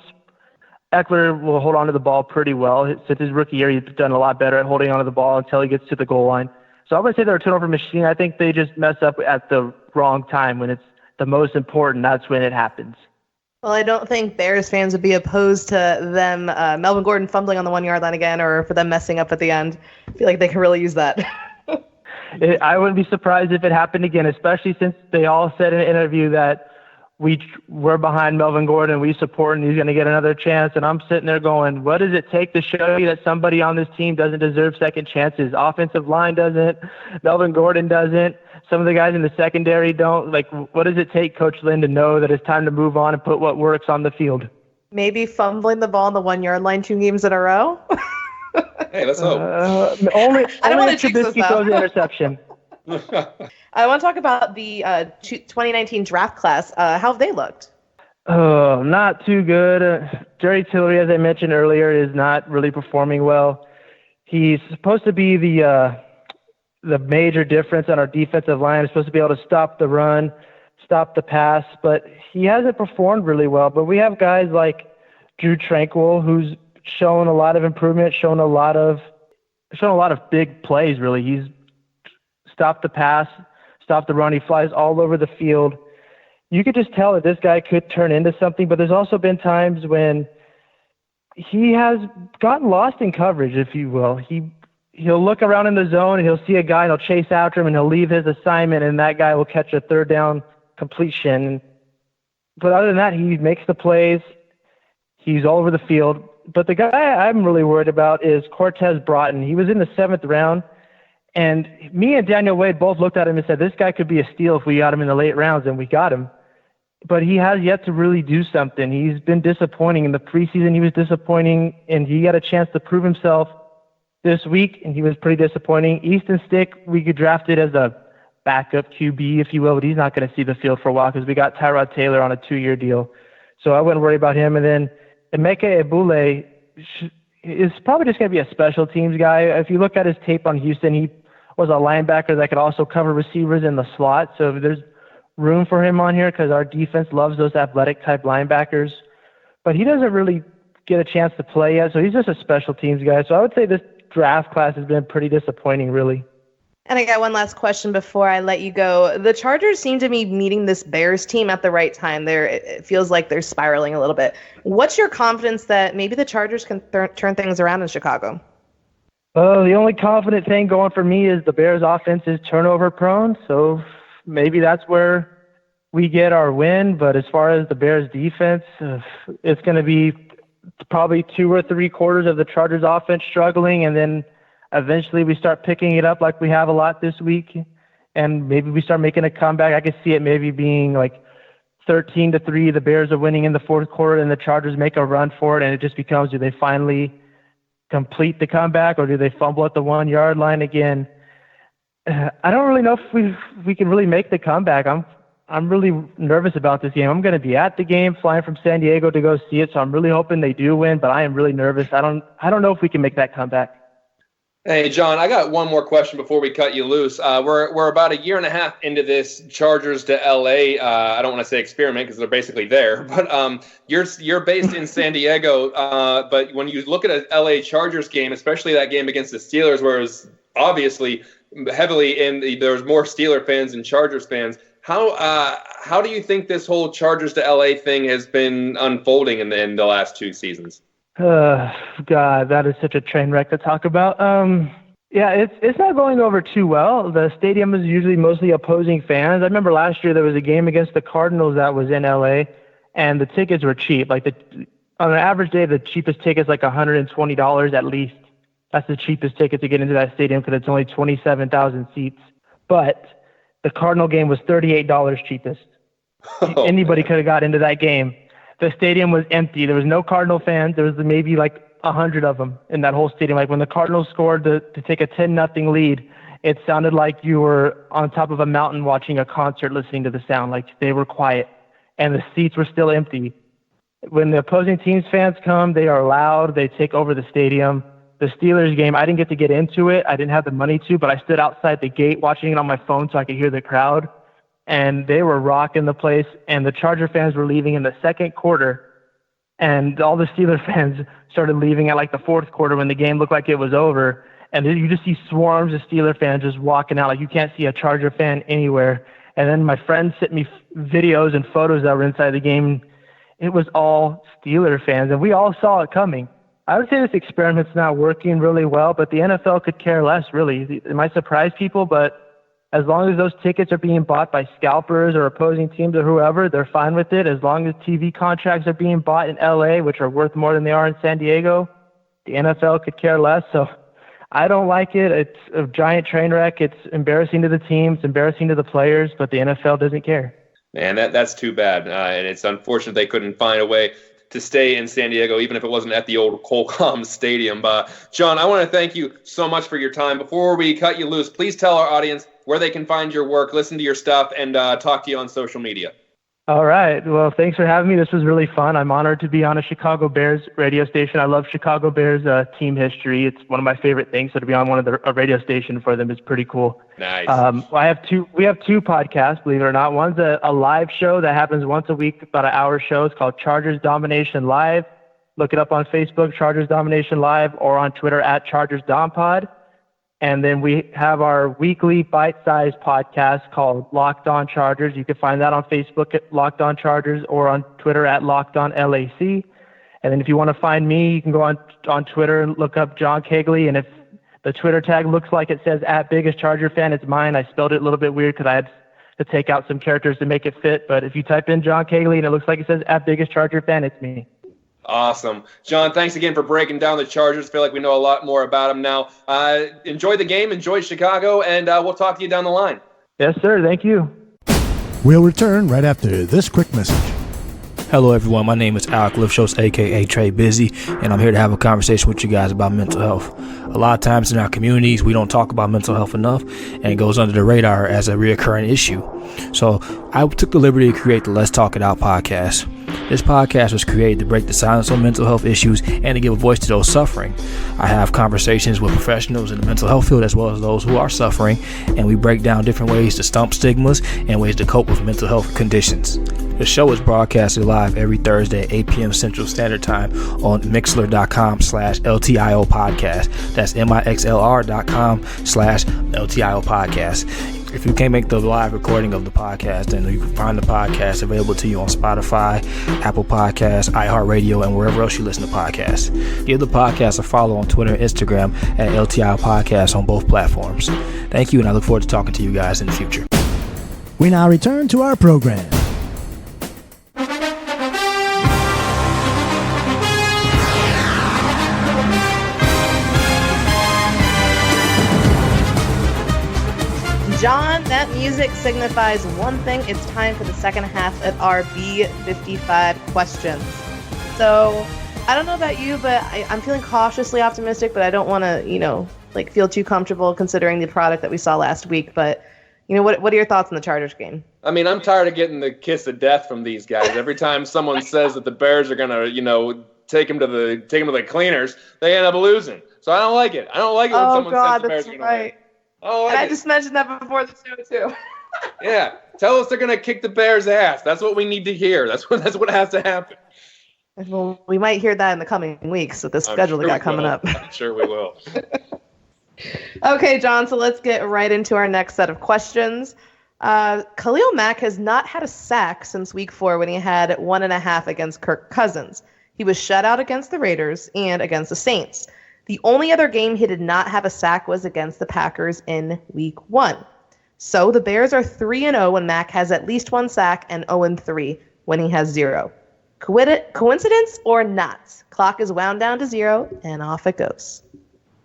Eckler will hold on to the ball pretty well. Since his rookie year, he's done a lot better at holding on to the ball until he gets to the goal line. So I would say they're a turnover machine. I think they just mess up at the wrong time. When it's the most important, that's when it happens. Well, I don't think Bears fans would be opposed to them, Melvin Gordon fumbling on the 1-yard line again, or for them messing up at the end. I feel like they can really use that. I wouldn't be surprised if it happened again, especially since they all said in an interview that we're behind Melvin Gordon, we support, and he's going to get another chance. And I'm sitting there going, what does it take to show you that somebody on this team doesn't deserve second chances? Offensive line doesn't. Melvin Gordon doesn't. Some of the guys in the secondary don't. Like, what does it take, Coach Lynn, to know that it's time to move on and put what works on the field? Maybe fumbling the ball on the 1-yard line 2 games in a row? Hey, let's hope. I don't want to Trubisky throws an interception. I want to talk about the 2019 draft class. How have they looked? Oh, not too good. Jerry Tillery, as I mentioned earlier, is not really performing well. He's supposed to be the major difference on our defensive line. He's supposed to be able to stop the run, stop the pass, but he hasn't performed really well. But we have guys like Drew Tranquil, who's shown a lot of improvement, shown a lot of big plays, really. He's stopped the pass, stopped the run. He flies all over the field. You could just tell that this guy could turn into something, but there's also been times when he has gotten lost in coverage, if you will. He'll look around in the zone, and he'll see a guy, and he'll chase after him, and he'll leave his assignment, and that guy will catch a 3rd down completion. But other than that, he makes the plays. He's all over the field. But the guy I'm really worried about is Cortez Broughton. He was in the 7th round, And me and Daniel Wade both looked at him and said, this guy could be a steal if we got him in the late rounds, and we got him. But he has yet to really do something. He's been disappointing. In the preseason, he was disappointing, and he got a chance to prove himself this week, and he was pretty disappointing. Easton Stick, we could draft it as a backup QB, if you will, but he's not going to see the field for a while because we got Tyrod Taylor on a 2-year deal. So I wouldn't worry about him. And then Emeka Ebule is probably just going to be a special teams guy. If you look at his tape on Houston, he was a linebacker that could also cover receivers in the slot. So there's room for him on here because our defense loves those athletic type linebackers. But he doesn't really get a chance to play yet, so he's just a special teams guy. So I would say this draft class has been pretty disappointing, really. And I got one last question before I let you go. The Chargers seem to be meeting this Bears team at the right time. It feels like they're spiraling a little bit. What's your confidence that maybe the Chargers can turn things around in Chicago? The only confident thing going for me is the Bears' offense is turnover prone, so maybe that's where we get our win. But as far as the Bears' defense, it's going to be probably 2 or 3 quarters of the Chargers' offense struggling, and then eventually we start picking it up like we have a lot this week, and maybe we start making a comeback. I could see it maybe being like 13-3. The Bears are winning in the fourth quarter, and the Chargers make a run for it, and it just becomes, do they finally complete the comeback, or do they fumble at the 1-yard line again? I don't really know if we can really make the comeback. I'm really nervous about this game. I'm going to be at the game, flying from San Diego to go see it, so I'm really hoping they do win, but I am really nervous. I don't know if we can make that comeback. Hey, John, I got one more question before we cut you loose. We're about a year and a half into this Chargers to LA. I don't want to say experiment because they're basically there, but you're based in San Diego. But when you look at an LA Chargers game, especially that game against the Steelers, where it was obviously heavily there was more Steeler fans than Chargers fans. How do you think this whole Chargers to LA thing has been unfolding in the last 2 seasons? God, that is such a train wreck to talk about. Yeah, it's not going over too well. The stadium is usually mostly opposing fans. I remember last year there was a game against the Cardinals that was in LA, and the tickets were cheap. Like on an average day, the cheapest ticket's like $120 at least. That's the cheapest ticket to get into that stadium because it's only 27,000 seats. But the Cardinal game was $38 cheapest. Anybody could have got into that game. The stadium was empty. There was no Cardinal fans. There was maybe like 100 of them in that whole stadium. Like when the Cardinals scored to take a 10-0 lead, it sounded like you were on top of a mountain watching a concert listening to the sound. Like they were quiet and the seats were still empty. When the opposing team's fans come, they are loud. They take over the stadium. The Steelers game, I didn't get to get into it. I didn't have the money to, but I stood outside the gate watching it on my phone so I could hear the crowd. And they were rocking the place, and the Charger fans were leaving in the second quarter, and all the Steeler fans started leaving at like the fourth quarter when the game looked like it was over, and then you just see swarms of Steeler fans just walking out. Like you can't see a Charger fan anywhere. And then my friend sent me videos and photos that were inside the game. It was all Steeler fans, and we all saw it coming. I would say this experiment's not working really well, but the NFL could care less, really. It might surprise people, but as long as those tickets are being bought by scalpers or opposing teams or whoever, they're fine with it. As long as TV contracts are being bought in LA, which are worth more than they are in San Diego, the NFL could care less. So I don't like it. It's a giant train wreck. It's embarrassing to the team. It's embarrassing to the players, but the NFL doesn't care. Man, that's too bad. And it's unfortunate they couldn't find a way to stay in San Diego, even if it wasn't at the old Colcom Stadium. John, I want to thank you so much for your time. Before we cut you loose, please tell our audience where they can find your work, listen to your stuff, and talk to you on social media. All right. Well, thanks for having me. This was really fun. I'm honored to be on a Chicago Bears radio station. I love Chicago Bears team history. It's one of my favorite things. So to be on a radio station for them is pretty cool. Nice. We have 2 podcasts, believe it or not. One's a live show that happens once a week, about an hour show. It's called Chargers Domination Live. Look it up on Facebook, Chargers Domination Live, or on Twitter at Chargers Dompod. And then we have our weekly bite-sized podcast called Locked On Chargers. You can find that on Facebook at Locked On Chargers or on Twitter at Locked On LAC. And then if you want to find me, you can go on Twitter and look up John Kegley. And if the Twitter tag looks like it says @biggest Charger fan, it's mine. I spelled it a little bit weird because I had to take out some characters to make it fit. But if you type in John Kegley and it looks like it says @biggest Charger fan, it's me. Awesome. John, thanks again for breaking down the Chargers. Feel like we know a lot more about them now. Enjoy the game, enjoy Chicago, and we'll talk to you down the line. Yes, sir. Thank you. We'll return right after this quick message. Hello, everyone. My name is Alec Lifshos, a.k.a. Trey Busy, and I'm here to have a conversation with you guys about mental health. A lot of times in our communities, we don't talk about mental health enough, and it goes under the radar as a reoccurring issue. So I took the liberty to create the Let's Talk It Out podcast. This podcast was created to break the silence on mental health issues and to give a voice to those suffering. I have conversations with professionals in the mental health field as well as those who are suffering, and we break down different ways to stump stigmas and ways to cope with mental health conditions. The show is broadcasted live every Thursday at 8 p.m. Central Standard Time on Mixlr.com/LTIO podcast. That's MIXLR.com/LTIO podcast. If you can't make the live recording of the podcast, then you can find the podcast available to you on Spotify, Apple Podcasts, iHeartRadio, and wherever else you listen to podcasts. Give the podcast a follow on Twitter and Instagram at LTIO Podcast on both platforms. Thank you, and I look forward to talking to you guys in the future. We now return to our program. John, that music signifies one thing. It's time for the second half of our B55 questions. So, I don't know about you, but I'm feeling cautiously optimistic, but I don't want to, feel too comfortable considering the product that we saw last week. But, what are your thoughts on the Chargers game? I mean, I'm tired of getting the kiss of death from these guys. Every time someone says that the Bears are going to, take them to the cleaners, they end up losing. So I don't like it. I don't like it when someone says the Bears are going to win. Oh, I just mentioned that before the show too. Yeah, tell us they're gonna kick the Bears' ass. That's what we need to hear. That's what has to happen. Well, we might hear that in the coming weeks with the schedule they got coming up. I'm sure we will. Okay, John. So let's get right into our next set of questions. Khalil Mack has not had a sack since Week 4 when he had 1.5 against Kirk Cousins. He was shut out against the Raiders and against the Saints. The only other game he did not have a sack was against the Packers in Week 1. So the Bears are 3-0 when Mack has at least one sack and 0-3 when he has 0. Coincidence or not? Clock is wound down to 0 and off it goes.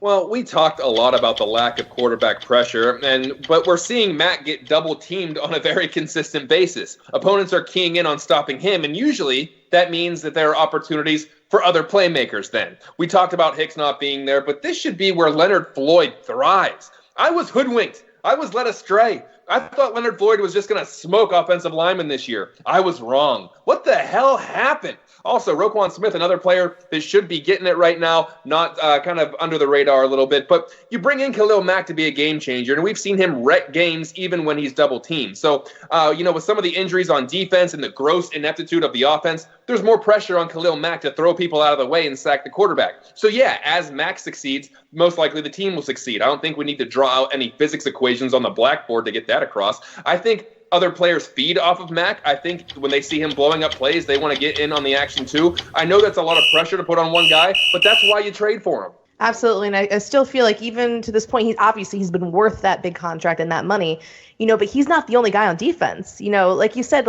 Well, we talked a lot about the lack of quarterback pressure, but we're seeing Mack get double-teamed on a very consistent basis. Opponents are keying in on stopping him, and usually that means that there are opportunities for other playmakers then. We talked about Hicks not being there, but this should be where Leonard Floyd thrives. I was hoodwinked. I was led astray. I thought Leonard Floyd was just going to smoke offensive linemen this year. I was wrong. What the hell happened? Also, Quan Smith, another player that should be getting it right now, not kind of under the radar a little bit. But you bring in Khalil Mack to be a game changer, and we've seen him wreck games even when he's double teamed. So, with some of the injuries on defense and the gross ineptitude of the offense, there's more pressure on Khalil Mack to throw people out of the way and sack the quarterback. So, yeah, as Mack succeeds, most likely the team will succeed. I don't think we need to draw out any physics equations on the blackboard to get that across. I think other players feed off of Mack. I think when they see him blowing up plays, they want to get in on the action too. I know that's a lot of pressure to put on one guy, but that's why you trade for him. Absolutely, and I still feel like even to this point, he's been worth that big contract and that money, but he's not the only guy on defense. Like you said,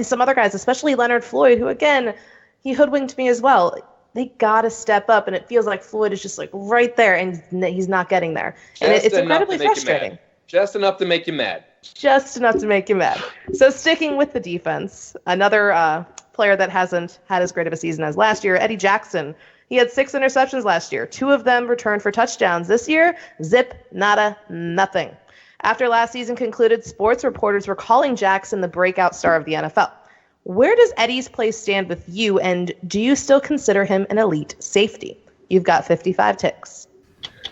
some other guys, especially Leonard Floyd, who again, he hoodwinked me as well. They got to step up, and it feels like Floyd is just like right there, and he's not getting there. And it's incredibly frustrating. Just enough to make you mad. Just enough to make you mad. So sticking with the defense, another player that hasn't had as great of a season as last year, Eddie Jackson. He had 6 interceptions last year. 2 of them returned for touchdowns. This year, zip, nada, nothing. After last season concluded, sports reporters were calling Jackson the breakout star of the NFL. Where does Eddie's play stand with you, and do you still consider him an elite safety? You've got 55 ticks.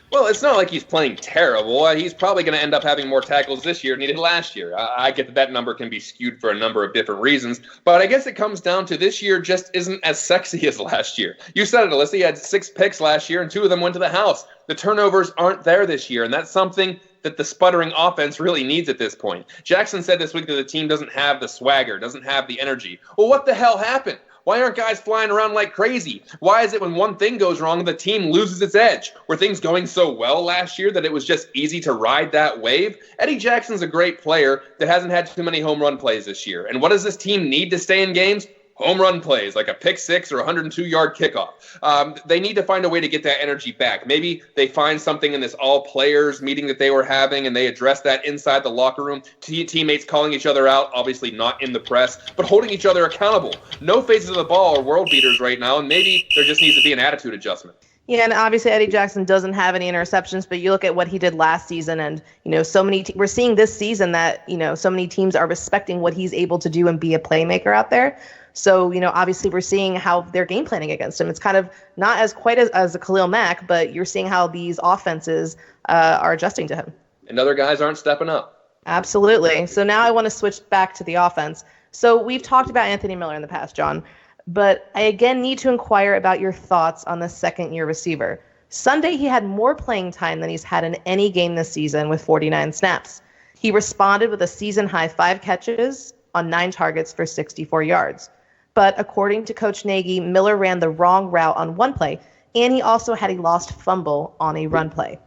Well, it's not like he's playing terrible. He's probably going to end up having more tackles this year than he did last year. I get that number can be skewed for a number of different reasons, but I guess it comes down to this year just isn't as sexy as last year. You said it, Alyssa. He had 6 picks last year, and 2 of them went to the house. The turnovers aren't there this year, and that's something that the sputtering offense really needs at this point. Jackson said this week that the team doesn't have the swagger, doesn't have the energy. Well, what the hell happened? Why aren't guys flying around like crazy? Why is it when one thing goes wrong, the team loses its edge? Were things going so well last year that it was just easy to ride that wave? Eddie Jackson's a great player that hasn't had too many home run plays this year. And what does this team need to stay in games? home run plays, like a pick six or 102-yard kickoff. They need to find a way to get that energy back. Maybe they find something in this all-players meeting that they were having, and they address that inside the locker room. Teammates calling each other out, obviously not in the press, but holding each other accountable. No phases of the ball are world beaters right now, and maybe there just needs to be an attitude adjustment. Yeah, and obviously Eddie Jackson doesn't have any interceptions, but you look at what he did last season, and so many. We're seeing this season that so many teams are respecting what he's able to do and be a playmaker out there. So obviously we're seeing how they're game planning against him. It's kind of not as quite as a Khalil Mack, but you're seeing how these offenses are adjusting to him. And other guys aren't stepping up. Absolutely. So now I want to switch back to the offense. So we've talked about Anthony Miller in the past, John. But I again need to inquire about your thoughts on the second-year receiver. Sunday, he had more playing time than he's had in any game this season with 49 snaps. He responded with a season-high 5 catches on 9 targets for 64 yards. But according to Coach Nagy, Miller ran the wrong route on one play, and he also had a lost fumble on a run play.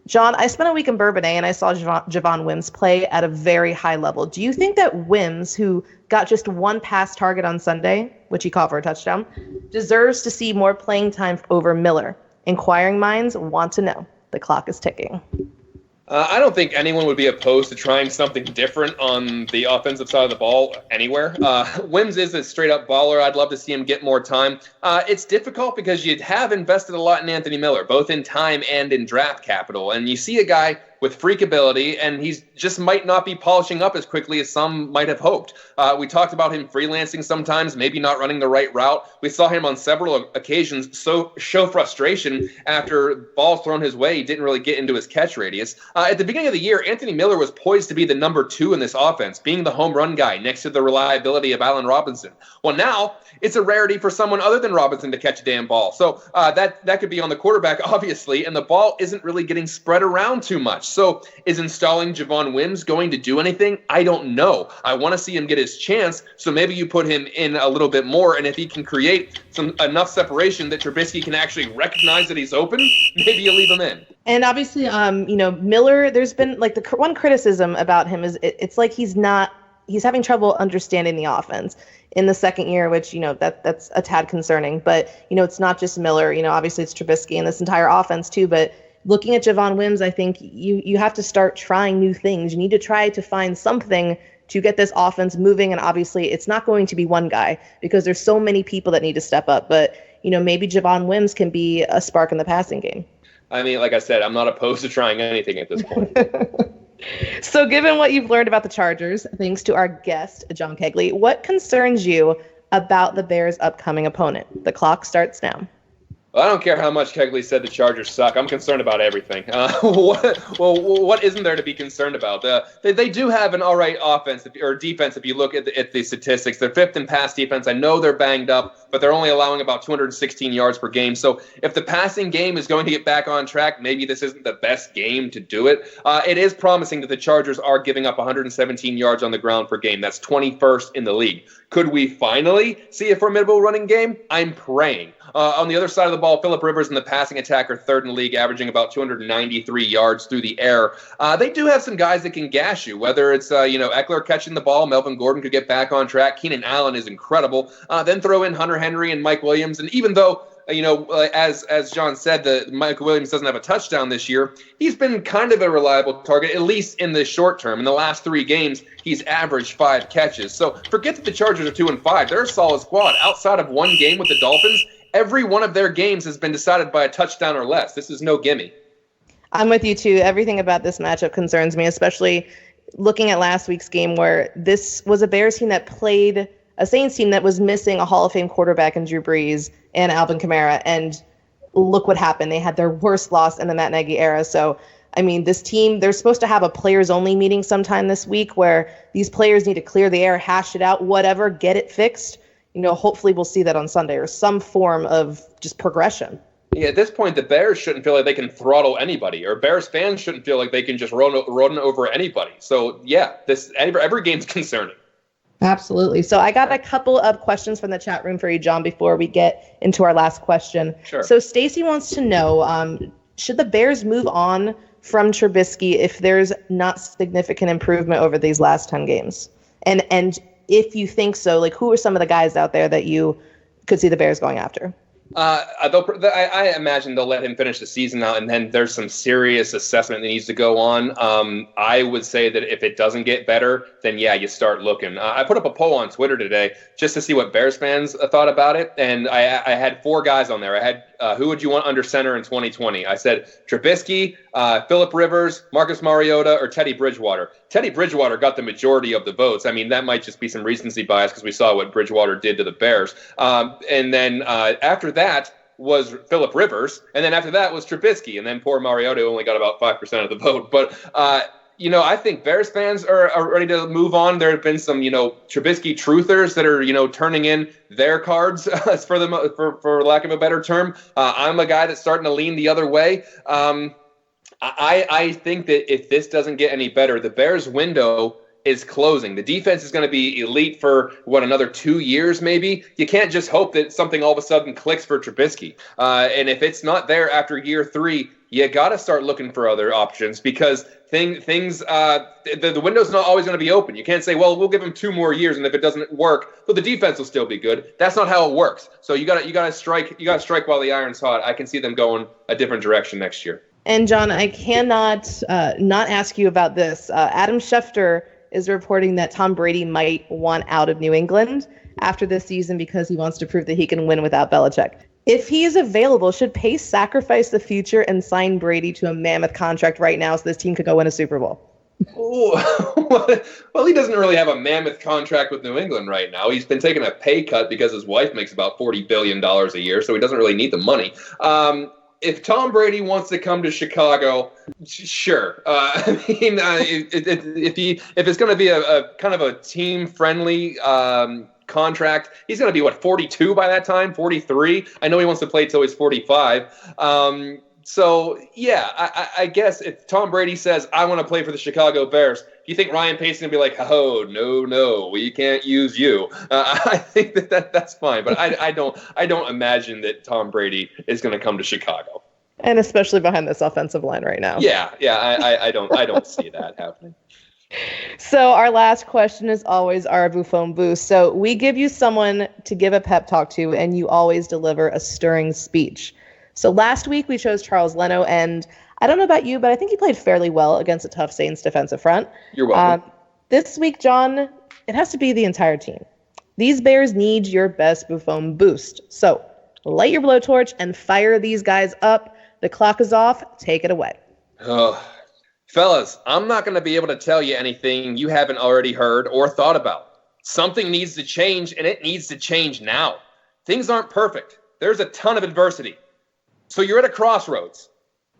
John, I spent a week in Bourbonnais, and I saw Javon Wims play at a very high level. Do you think that Wims, who got just 1 pass target on Sunday, which he caught for a touchdown, deserves to see more playing time over Miller? Inquiring minds want to know. The clock is ticking. I don't think anyone would be opposed to trying something different on the offensive side of the ball anywhere. Wims is a straight-up baller. I'd love to see him get more time. It's difficult because you have invested a lot in Anthony Miller, both in time and in draft capital. And you see a guy with freak ability, and he's just might not be polishing up as quickly as some might have hoped. We talked about him freelancing sometimes, maybe not running the right route. We saw him on several occasions show frustration after balls thrown his way. He didn't really get into his catch radius. At the beginning of the year, Anthony Miller was poised to be the number 2 in this offense, being the home run guy next to the reliability of Allen Robinson. Well, now it's a rarity for someone other than Robinson to catch a damn ball. So that could be on the quarterback, obviously, and the ball isn't really getting spread around too much. So is installing Javon Wims going to do anything? I don't know. I want to see him get his chance, so maybe you put him in a little bit more, and if he can create enough separation that Trubisky can actually recognize that he's open, maybe you leave him in. And obviously, Miller, there's been like the one criticism about him is it's like he's having trouble understanding the offense in the second year, which, that's a tad concerning. But, it's not just Miller, obviously it's Trubisky and this entire offense too. But looking at Javon Wims, I think you have to start trying new things. You need to try to find something to get this offense moving. And obviously it's not going to be one guy because there's so many people that need to step up. But, maybe Javon Wims can be a spark in the passing game. I mean, like I said, I'm not opposed to trying anything at this point. So given what you've learned about the Chargers, thanks to our guest, John Kegley, what concerns you about the Bears' upcoming opponent? The clock starts now. Well, I don't care how much Kegley said the Chargers suck. I'm concerned about everything. What isn't there to be concerned about? They do have an all right offense or defense if you look at the statistics. They're 5th in pass defense. I know they're banged up, but they're only allowing about 216 yards per game. So if the passing game is going to get back on track, maybe this isn't the best game to do it. It is promising that the Chargers are giving up 117 yards on the ground per game. That's 21st in the league. Could we finally see a formidable running game? I'm praying. On the other side of the ball, Phillip Rivers in the passing attack are 3rd in the league, averaging about 293 yards through the air. They do have some guys that can gash you, whether it's Eckler catching the ball, Melvin Gordon could get back on track. Keenan Allen is incredible. Then throw in Hunter Henry and Mike Williams, and even though as John said, Michael Williams doesn't have a touchdown this year, he's been kind of a reliable target, at least in the short term. In the last 3 games, he's averaged 5 catches. So forget that the Chargers are 2-5. They're a solid squad. Outside of one game with the Dolphins, every one of their games has been decided by a touchdown or less. This is no gimme. I'm with you, too. Everything about this matchup concerns me, especially looking at last week's game where this was a Bears team that played a Saints team that was missing a Hall of Fame quarterback in Drew Brees and Alvin Kamara. And look what happened. They had their worst loss in the Matt Nagy era. So, I mean, this team, they're supposed to have a players-only meeting sometime this week where these players need to clear the air, hash it out, whatever, get it fixed. Hopefully we'll see that on Sunday or some form of just progression. Yeah, at this point, the Bears shouldn't feel like they can throttle anybody, or Bears fans shouldn't feel like they can just run over anybody. So, yeah, every game's concerning. Absolutely. So I got a couple of questions from the chat room for you, John, before we get into our last question. Sure. So Stacy wants to know, should the Bears move on from Trubisky if there's not significant improvement over these last 10 games? And if you think so, like, who are some of the guys out there that you could see the Bears going after? I imagine they'll let him finish the season out, and then there's some serious assessment that needs to go on. I would say that if it doesn't get better, then yeah, you start looking. I put up a poll on Twitter today just to see what Bears fans thought about it, and I had 4 guys on there. I had who would you want under center in 2020? I said Trubisky, Phillip Rivers, Marcus Mariota, or Teddy Bridgewater. Teddy Bridgewater got the majority of the votes. I mean, that might just be some recency bias because we saw what Bridgewater did to the Bears. And then after that was Phillip Rivers, and then after that was Trubisky, and then poor Mariota only got about 5% of the vote. But I think Bears fans are ready to move on. There have been some, Trubisky truthers that are, turning in their cards for lack of a better term. I'm a guy that's starting to lean the other way. I think that if this doesn't get any better, the Bears window is closing. The defense is going to be elite for, another 2 years maybe? You can't just hope that something all of a sudden clicks for Trubisky. And if it's not there after year 3, you got to start looking for other options because the window's not always going to be open. You can't say, well, we'll give him 2 more years, and if it doesn't work, but the defense will still be good. That's not how it works. So you got to strike while the iron's hot. I can see them going a different direction next year. And John, I cannot not ask you about this. Adam Schefter is reporting that Tom Brady might want out of New England after this season because he wants to prove that he can win without Belichick. If he is available, should Pace sacrifice the future and sign Brady to a mammoth contract right now so this team could go win a Super Bowl? Well, he doesn't really have a mammoth contract with New England right now. He's been taking a pay cut because his wife makes about $40 billion a year, so he doesn't really need the money. If Tom Brady wants to come to Chicago, sure. If it's going to be a kind of a team-friendly contract, he's going to be, 42 by that time, 43? I know he wants to play till he's 45. So, yeah, I guess if Tom Brady says, I want to play for the Chicago Bears, do you think Ryan Pace is going to be like, oh, no, we can't use you? I think that's fine, but I don't imagine that Tom Brady is going to come to Chicago. And especially behind this offensive line right now. Yeah, I don't see that happening. So our last question is always our Buffone boost. So we give you someone to give a pep talk to, and you always deliver a stirring speech. So last week we chose Charles Leno, and I don't know about you, but I think he played fairly well against a tough Saints defensive front. You're welcome. This week, John, it has to be the entire team. These Bears need your best Buffone boost. So light your blowtorch and fire these guys up. The clock is off. Take it away. Fellas, I'm not going to be able to tell you anything you haven't already heard or thought about. Something needs to change, and it needs to change now. Things aren't perfect. There's a ton of adversity. So you're at a crossroads.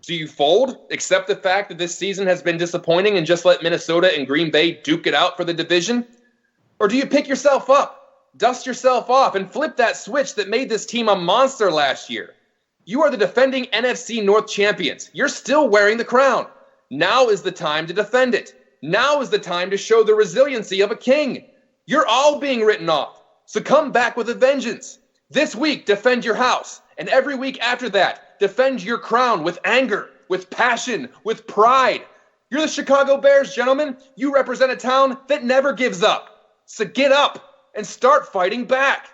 Do you fold, accept the fact that this season has been disappointing, and just let Minnesota and Green Bay duke it out for the division? Or do you pick yourself up, dust yourself off, and flip that switch that made this team a monster last year? You are the defending NFC North champions. You're still wearing the crown. Now is the time to defend it. Now is the time to show the resiliency of a king. You're all being written off, so come back with a vengeance. This week, defend your house, and every week after that, defend your crown with anger, with passion, with pride. You're the Chicago Bears, gentlemen. You represent a town that never gives up. So get up and start fighting back.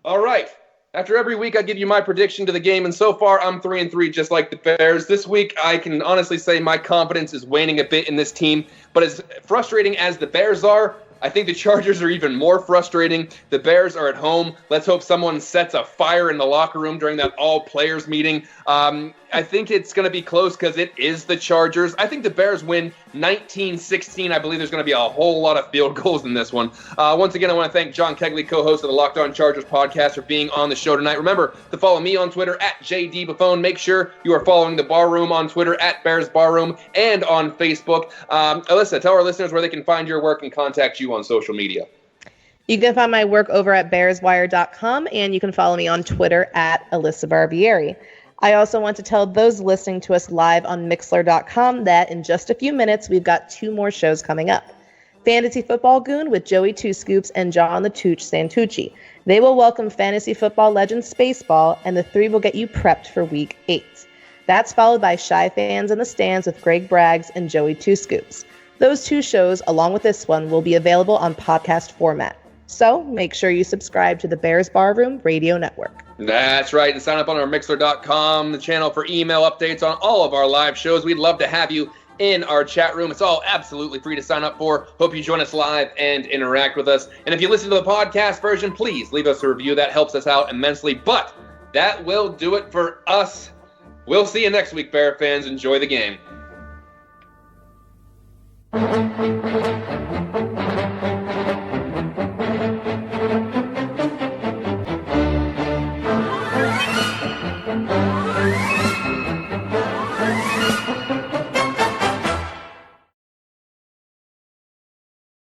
All right. After every week, I give you my prediction to the game, and so far, I'm 3-3, just like the Bears. This week, I can honestly say my confidence is waning a bit in this team, but as frustrating as the Bears are, I think the Chargers are even more frustrating. The Bears are at home. Let's hope someone sets a fire in the locker room during that all-players meeting. I think it's going to be close because it is the Chargers. I think the Bears win 19-16. I believe there's going to be a whole lot of field goals in this one. Once again, I want to thank John Kegley, co-host of the Locked On Chargers podcast, for being on the show tonight. Remember to follow me on Twitter at JD Buffone. Make sure you are following the Bar Room on Twitter at Bears Bar Room and on Facebook. Alyssa, tell our listeners where they can find your work and contact you on social media. You can find my work over at bearswire.com, and you can follow me on Twitter at Alyssa Barbieri. I also want to tell those listening to us live on Mixlr.com that in just a few minutes, we've got 2 more shows coming up. Fantasy Football Goon with Joey Two Scoops and John the Tooch Santucci. They will welcome fantasy football legend Spaceball, and the 3 will get you prepped for Week 8. That's followed by Shy Fans in the Stands with Greg Braggs and Joey Two Scoops. Those 2 shows, along with this one, will be available on podcast format. So make sure you subscribe to the Bears Barroom Radio Network. That's right, and sign up on our Mixler.com, the channel, for email updates on all of our live shows. We'd love to have you in our chat room. It's all absolutely free to sign up for. Hope you join us live and interact with us. And if you listen to the podcast version, please leave us a review. That helps us out immensely. But that will do it for us. We'll see you next week, Bear fans. Enjoy the game.